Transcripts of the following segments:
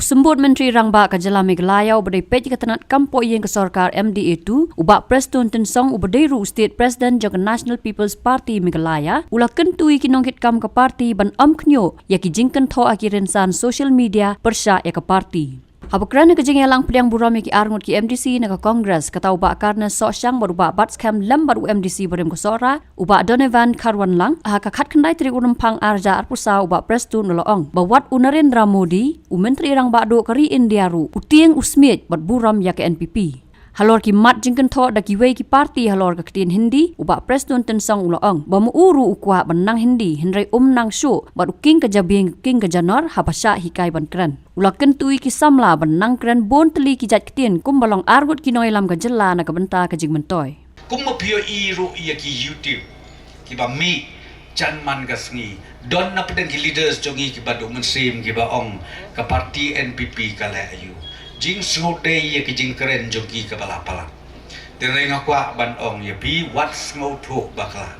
Bersembut Menteri Rangba Kajala Meghalaya ubadai pej ketanat kampo yang ke Sarkar MDA2 ubak Preston Tensong ubadai ru State President Jaga National People's Party Meghalaya ula kentui kinongkit kam ke parti ban knyo ya ki jingkan tho akirensan social media persya ya ke parti. Habakran kejeng yalang peliang buram ki arngut ki MDC na ke Kongres kata ubak karna sok syang beruba bat scam lembar MDC berem kosora ubak Donovan Karwan lang kakat kendai tri urumpang arja arpusa ubak Preston nolong bawat Narendra Modi Menteri Rangba do kari India ru utieng usmiet bat buram ya ke NPP. Halor ki mat jingkan tho da ki wei ki parti halor ka ketin Hindi ubak Preston Tensong ulaong bamu uru ukwa benang Hindi henry nang shu bat uking kejabing king kejanor habasya hikai ban kran ula kentui ki samla benang kran bon teli ki jat ketin kum balong argut ki noilam ka jela na ka benta ka jing mentoy kum mapio iru ya ki YouTube ki ba mi janman gasngi don na pedang ki leaders jongi ki badu mensim ki ba ong ka parti NPP kala ayu jing sngode ya ki jing keren jogi ka balapala tenai ngakwa ban ong ya bi wat ngotho bakla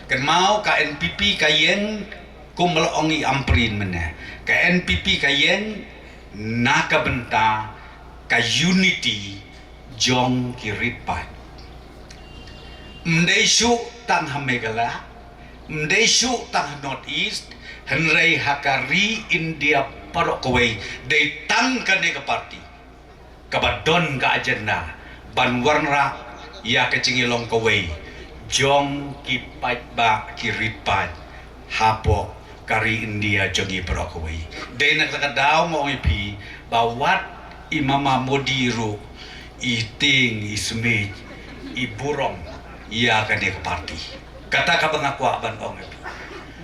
kan mau ka NPP ka yen kum melongi amprin mene ka NPP ka yen na ka benta ka unity jong ki ripat mdeshu tang hamegala mdeshu tang North East henrei hakari India parokowei de tang kane ka parti kabadon ka agenda ban warna ya kecingilong kowei jong ki pat ba ki ripat hapo kari India jongi parokowei de nakakadaw mo ipi bawat imama modiru iting ismej iburong ya kane ka parti kata ka bangakwa ban ong ipi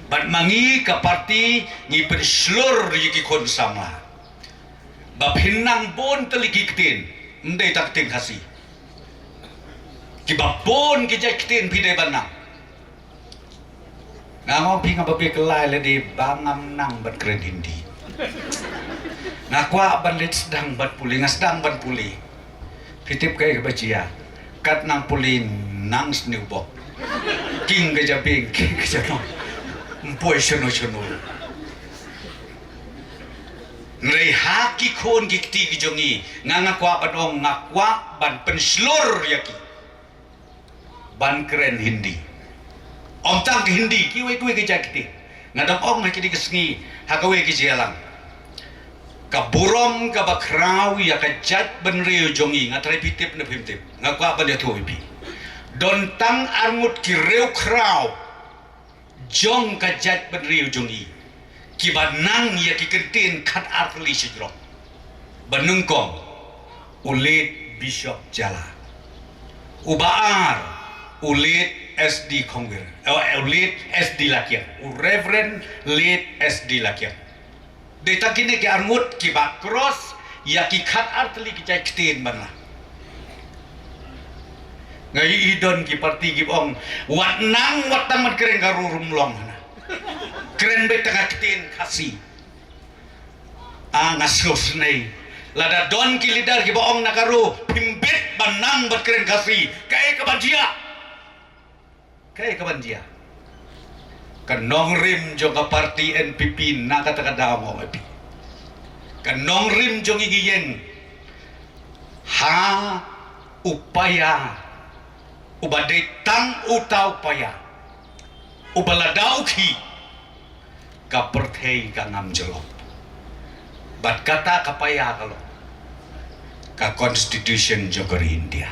bat mangi ka parti ngi perslur yiki kon sama bab hinang bon telikiktin ndai tak ting khasi ki babon ki jaktin pide banang ngamo pinga babe kelai le di bangam nang bat kren Hindi ngakwa ban let sedang bat puli ngasdang ban puli kitip kay kebacia kat nang puli nang snubok king gajabing king gajano mpoi shono nrei haki kon gikti gijongi ngangakwa badong ngakwa ban penslur yaki ban keren Hindi om tang ke Hindi kiwe kuwe ke jakti ngadam om na kidi kesngi hakawe ke jalang kaburom ka bakraw ya ka jat ban rio jongi ngatrai pitip na pimtip ngakwa ban ya thuipi don tang arngut ki reu kraw jong kajat benriu jongi kibanang ya kikentin kat artli sejrok benungkong ulit Bishop Jala ubaar ulit SD Kongwer ulit SD Lakian Reverend Lit SD Lakian deta kini ki armut kibak cross ya ki kat artli kijai ketin banlah ngai idon ki parti ki ong wat nang wat tamat keren garurum long keren beta katin kasi ngasos nei lada don ki lidar ki ong nakaru pimbet banang bat keren kasi kai kabanjia kanong rim joka parti NPP na katakada mo epi kanong rim jong igiyeng ha upaya ubadai tang utau paya ubaladau ki ka perthei ka ngam jelok bat kata kapaya kalau ka constitution jogori India